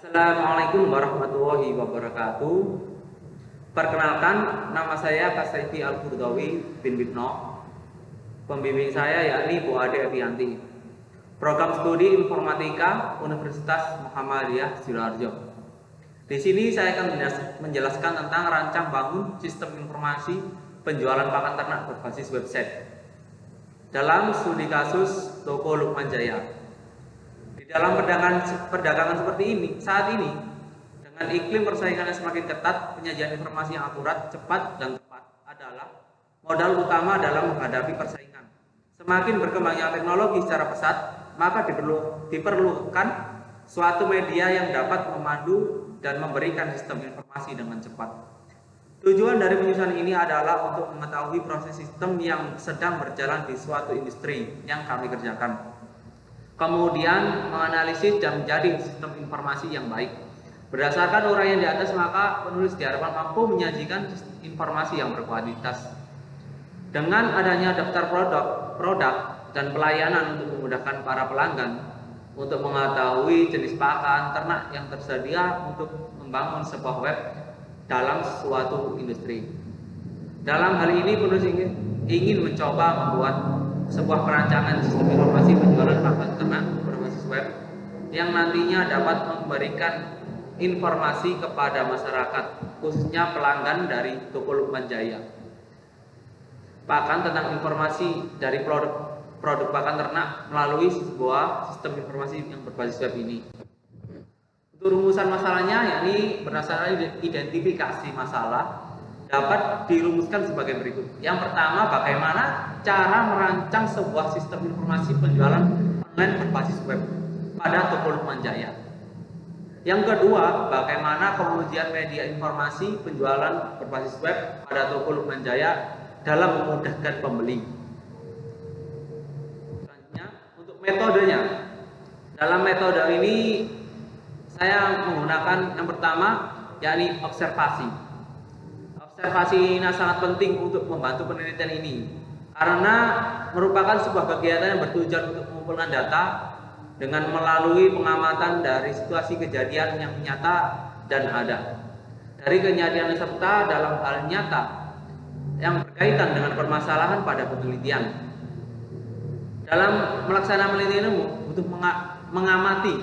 Assalamualaikum warahmatullahi wabarakatuh. Perkenalkan, nama saya Kasaifi Al-Qurdawi bin Bibno. Pembimbing saya yakni Bu Ade Evianti. Program Studi Informatika Universitas Muhammadiyah Sidoarjo. Di sini saya akan menjelaskan tentang rancang bangun sistem informasi penjualan pakan ternak berbasis website dalam studi kasus Toko Lukman Jaya. Di dalam perdagangan seperti ini, saat ini, dengan iklim persaingan yang semakin ketat, penyajian informasi yang akurat, cepat, dan tepat adalah modal utama dalam menghadapi persaingan. Semakin berkembangnya teknologi secara pesat, maka diperlukan suatu media yang dapat memandu dan memberikan sistem informasi dengan cepat. Tujuan dari penyusunan ini adalah untuk mengetahui proses sistem yang sedang berjalan di suatu industri yang kami kerjakan. Kemudian menganalisis dan menjadi sistem informasi yang baik. Berdasarkan uraian di atas, maka penulis diharapkan mampu menyajikan informasi yang berkualitas. Dengan adanya daftar produk dan pelayanan untuk memudahkan para pelanggan untuk mengetahui jenis pakan ternak yang tersedia untuk membangun sebuah web dalam suatu industri. Dalam hal ini penulis ingin mencoba membuat sebuah perancangan sistem informasi penjualan pakan ternak berbasis web yang nantinya dapat memberikan informasi kepada masyarakat, khususnya pelanggan dari Toko Lukman Jaya. Pakan tentang informasi dari produk pakan ternak melalui sebuah sistem informasi yang berbasis web ini. Untuk rumusan masalahnya, yakni berdasarkan identifikasi masalah, dapat dirumuskan sebagai berikut. Yang pertama, bagaimana cara merancang sebuah sistem informasi penjualan online berbasis web pada Toko Lukman Jaya. Yang kedua, bagaimana pengujian media informasi penjualan berbasis web pada Toko Lukman Jaya dalam memudahkan pembeli. Selanjutnya, untuk metodenya. Dalam metode ini saya menggunakan yang pertama, yakni observasi. Observasi ini sangat penting untuk membantu penelitian ini karena merupakan sebuah kegiatan yang bertujuan untuk mengumpulkan data dengan melalui pengamatan dari situasi kejadian yang nyata dan ada. Dari kejadian serta dalam hal nyata yang berkaitan dengan permasalahan pada penelitian. Dalam melaksanakan penelitian ini butuh mengamati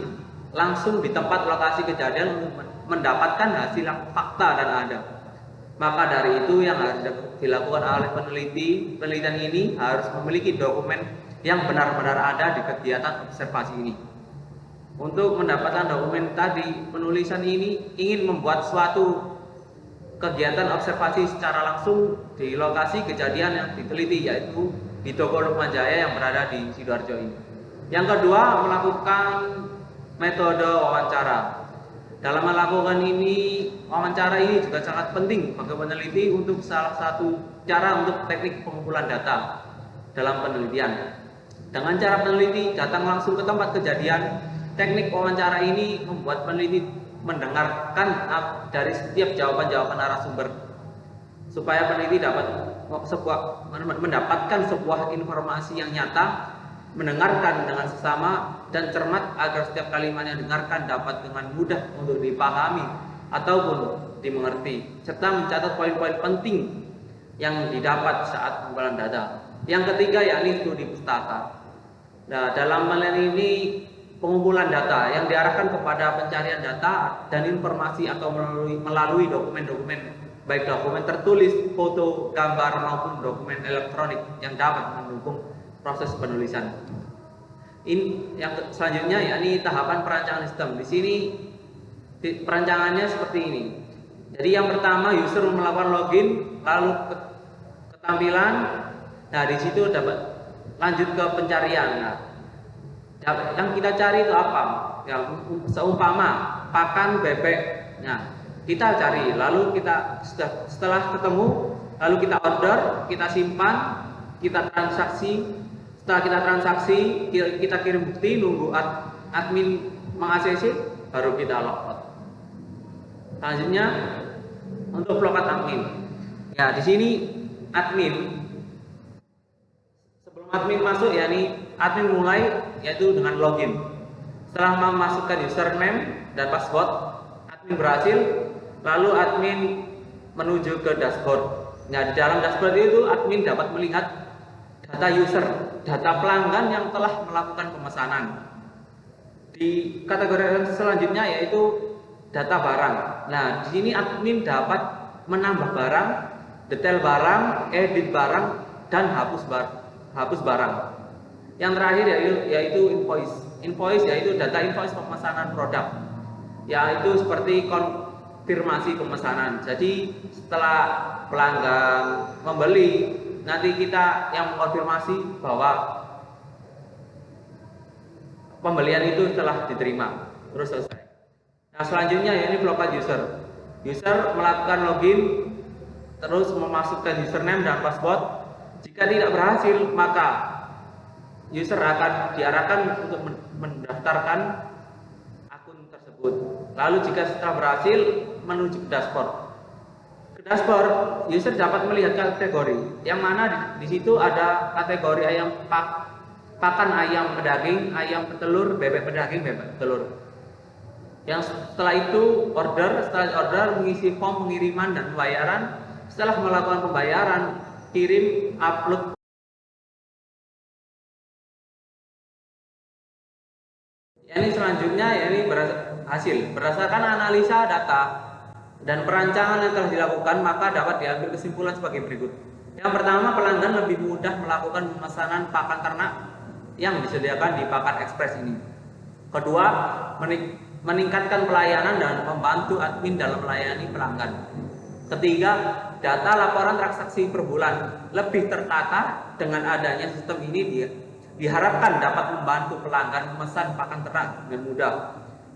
langsung di tempat lokasi kejadian untuk mendapatkan hasil yang fakta dan ada. Maka dari itu yang harus dilakukan oleh penelitian ini harus memiliki dokumen yang benar-benar ada di kegiatan observasi ini. Untuk mendapatkan dokumen tadi, penulisan ini ingin membuat suatu kegiatan observasi secara langsung di lokasi kejadian yang diteliti, yaitu di Toko Lukman Jaya yang berada di Sidoarjo ini. Yang kedua, melakukan metode wawancara. Dalam melakukan wawancara ini juga sangat penting bagi peneliti untuk salah satu cara untuk teknik pengumpulan data dalam penelitian. Dengan cara peneliti datang langsung ke tempat kejadian, teknik wawancara ini membuat peneliti mendengarkan dari setiap jawaban-jawaban narasumber supaya peneliti dapat mendapatkan sebuah informasi yang nyata, mendengarkan dengan sesama dan cermat agar setiap kalimat yang didengarkan dapat dengan mudah untuk dipahami ataupun dimengerti, serta mencatat poin-poin penting yang didapat saat pengumpulan data. Yang ketiga, yakni studi pustaka. Nah, dalam hal ini pengumpulan data yang diarahkan kepada pencarian data dan informasi atau melalui dokumen-dokumen, baik dokumen tertulis, foto, gambar maupun dokumen elektronik yang dapat mendukung proses penulisan. Ini yang selanjutnya, yakni tahapan perancangan sistem. Di sini perancangannya seperti ini. Jadi yang pertama, user melakukan login, lalu ketampilan. Nah, di situ dapat lanjut ke pencarian. Nah, yang kita cari itu apa? Yang seumpama pakan bebek. Nah, kita cari, lalu kita setelah ketemu, lalu kita order, kita simpan, kita transaksi. Setelah kita transaksi, kita kirim bukti, nunggu admin meng-ACC, baru kita logout. Selanjutnya untuk logout admin. Ya, di sini admin sebelum admin masuk, yakni admin mulai yaitu dengan login. Setelah memasukkan username dan password, admin berhasil, lalu admin menuju ke dashboard. Nah, di dalam dashboard itu admin dapat melihat data user, data pelanggan yang telah melakukan pemesanan. Di kategori selanjutnya yaitu data barang. Nah, di sini admin dapat menambah barang, detail barang, edit barang, dan hapus barang. Yang terakhir yaitu invoice. Invoice yaitu data invoice pemesanan produk, yaitu seperti konfirmasi pemesanan. Jadi setelah pelanggan membeli, nanti kita yang mengkonfirmasi bahwa pembelian itu telah diterima, terus selesai. Nah, selanjutnya ya, ini flow user. User melakukan login, terus memasukkan username dan password. Jika tidak berhasil, maka user akan diarahkan untuk mendaftarkan akun tersebut. Lalu jika setelah berhasil, menuju ke dashboard. Ke dashboard, user dapat melihat kategori, yang mana di situ ada kategori ayam pakan ayam pedaging, ayam petelur, bebek pedaging, bebek petelur. Yang setelah itu setelah order mengisi form pengiriman dan pembayaran. Setelah melakukan pembayaran, kirim upload. Ini selanjutnya ini hasil berdasarkan analisa data dan perancangan yang telah dilakukan, maka dapat diambil kesimpulan sebagai berikut. Yang pertama, pelanggan lebih mudah melakukan pemesanan pakan ternak yang disediakan di Pakan Express ini. Kedua, meningkatkan pelayanan dan membantu admin dalam melayani pelanggan. Ketiga, data laporan transaksi per bulan lebih tertata. Dengan adanya sistem ini diharapkan dapat membantu pelanggan memesan pakan ternak dengan mudah,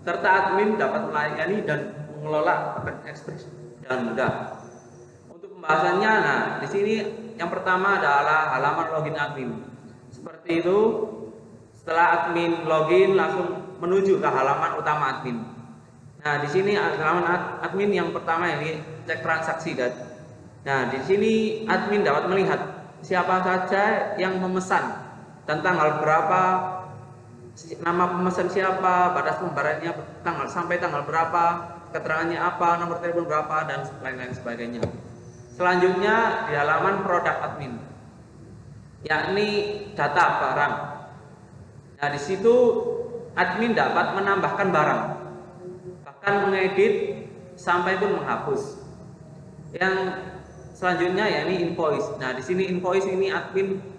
serta admin dapat melayani dan mengelola Pakan Express dengan mudah. Untuk pembahasannya, nah di sini yang pertama adalah halaman login admin. Seperti itu, setelah admin login langsung menuju ke halaman utama admin. Nah, di sini halaman admin yang pertama ini cek transaksi data. Nah, di sini admin dapat melihat siapa saja yang memesan, dan tanggal berapa, nama pemesan siapa, batas pembayarannya sampai tanggal berapa, keterangannya apa, nomor telepon berapa, dan lain-lain sebagainya. Selanjutnya di halaman produk admin, yakni data barang. Nah, di situ admin dapat menambahkan barang, bahkan mengedit sampai pun menghapus. Yang selanjutnya yakni invoice. Nah, di sini invoice ini admin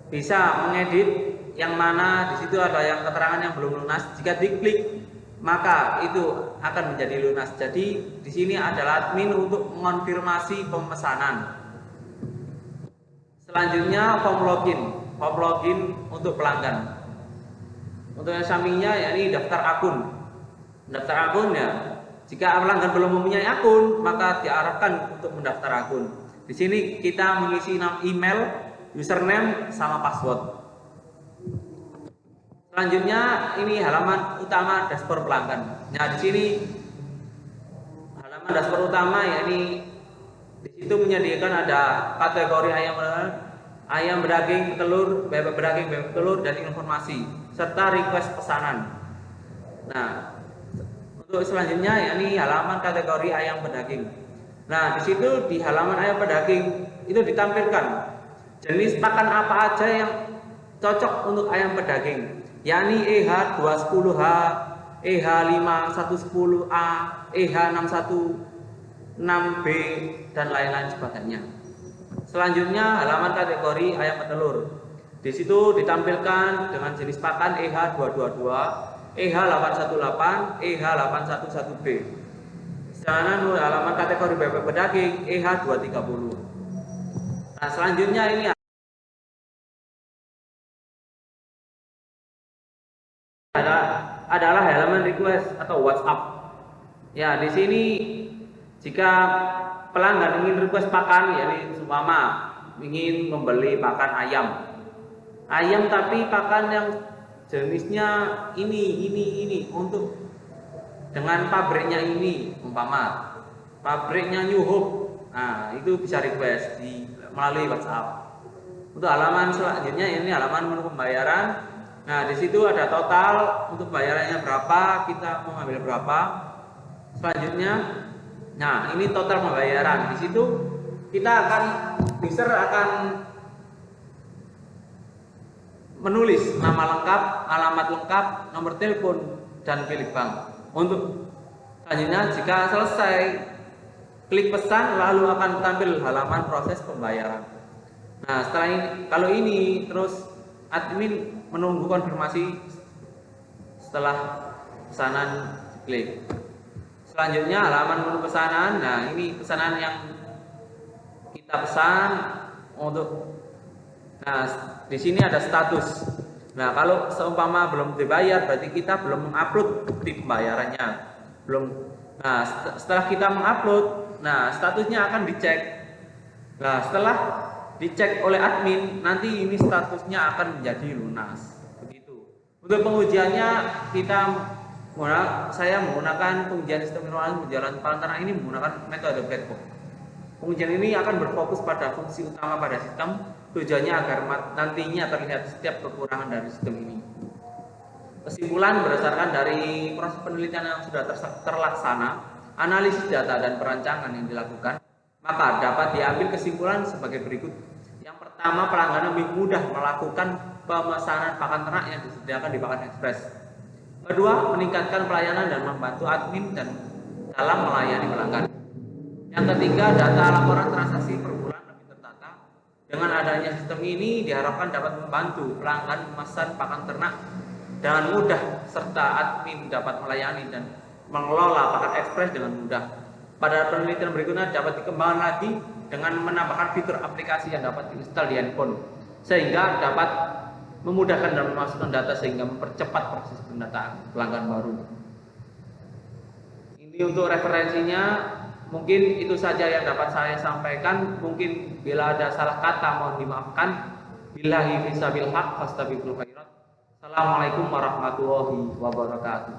bisa mengedit yang mana di situ ada yang keterangan yang belum lunas. Jika diklik maka itu akan menjadi lunas. Jadi di sini adalah admin untuk mengonfirmasi pemesanan. Selanjutnya form login untuk pelanggan. Untuk yang sampingnya yakni daftar akun. Daftar akun ya. Jika pelanggan belum mempunyai akun, maka diarahkan untuk mendaftar akun. Di sini kita mengisi email, username sama password. Selanjutnya ini halaman utama dashboard pelanggan. Nah, di sini halaman dashboard utama yakni di situ menyediakan ada kategori ayam pedaging, telur, bebek pedaging, bebek telur, dan informasi serta request pesanan. Nah, untuk selanjutnya yakni halaman kategori ayam pedaging. Nah, di situ di halaman ayam pedaging itu ditampilkan jenis pakan apa aja yang cocok untuk ayam pedaging, yakni EH210H, EH5110A, EH616B, dan lain-lain sebagainya. Selanjutnya halaman kategori ayam petelur. Di situ ditampilkan dengan jenis pakan EH222, EH818, EH811B. Sedangkan halaman kategori bebek pedaging EH230. Nah, selanjutnya ini adalah halaman request atau WhatsApp. Ya, di sini jika pelanggan ingin request pakan, yakni seumpama ingin membeli pakan ayam tapi pakan yang jenisnya ini untuk dengan pabriknya ini, umpama pabriknya New Hope. Nah, itu bisa request melalui WhatsApp. Untuk halaman selanjutnya ini halaman menu pembayaran. Nah, di situ ada total untuk bayarannya berapa, kita mau ambil berapa. Selanjutnya, nah ini total pembayaran. Di situ kita akan user akan menulis nama lengkap, alamat lengkap, nomor telepon, dan pilih bank. Untuk selanjutnya, jika selesai klik pesan, lalu akan tampil halaman proses pembayaran. Nah, setelah ini, kalau ini terus admin menunggu konfirmasi setelah pesanan klik. Selanjutnya halaman menu pesanan. Nah, ini pesanan yang kita pesan untuk. Nah, di sini ada status. Nah, kalau seumpama belum dibayar, berarti kita belum mengupload bukti pembayarannya. Belum. Nah, setelah kita mengupload, nah statusnya akan dicek. Nah, setelah dicek oleh admin, nanti ini statusnya akan menjadi lunas. Begitu. Untuk pengujiannya saya menggunakan pengujian sistem informasi penjualan pakan ternak ini menggunakan metode black box. Pengujian ini akan berfokus pada fungsi utama pada sistem, tujuannya agar nantinya terlihat setiap kekurangan dari sistem ini. Kesimpulan berdasarkan dari proses penelitian yang sudah terlaksana, analisis data dan perancangan yang dilakukan, maka dapat diambil kesimpulan sebagai berikut. Yang pertama, pelanggan lebih mudah melakukan pemesanan pakan ternak yang disediakan di Pakan Express. Kedua, meningkatkan pelayanan dan membantu admin dan dalam melayani pelanggan. Yang ketiga, data laporan transaksi per bulan lebih tertata. Dengan adanya sistem ini diharapkan dapat membantu pelanggan memesan pakan ternak dengan mudah, serta admin dapat melayani dan mengelola Pakan Express dengan mudah. Pada penelitian berikutnya dapat dikembangkan lagi dengan menambahkan fitur aplikasi yang dapat diinstal di handphone, sehingga dapat memudahkan dan memasukkan data sehingga mempercepat proses pendataan pelanggan baru. Ini untuk referensinya, mungkin itu saja yang dapat saya sampaikan. Mungkin bila ada salah kata mohon dimaafkan. Billahi fisabil haq fastabiqul khairat. Assalamualaikum warahmatullahi wabarakatuh.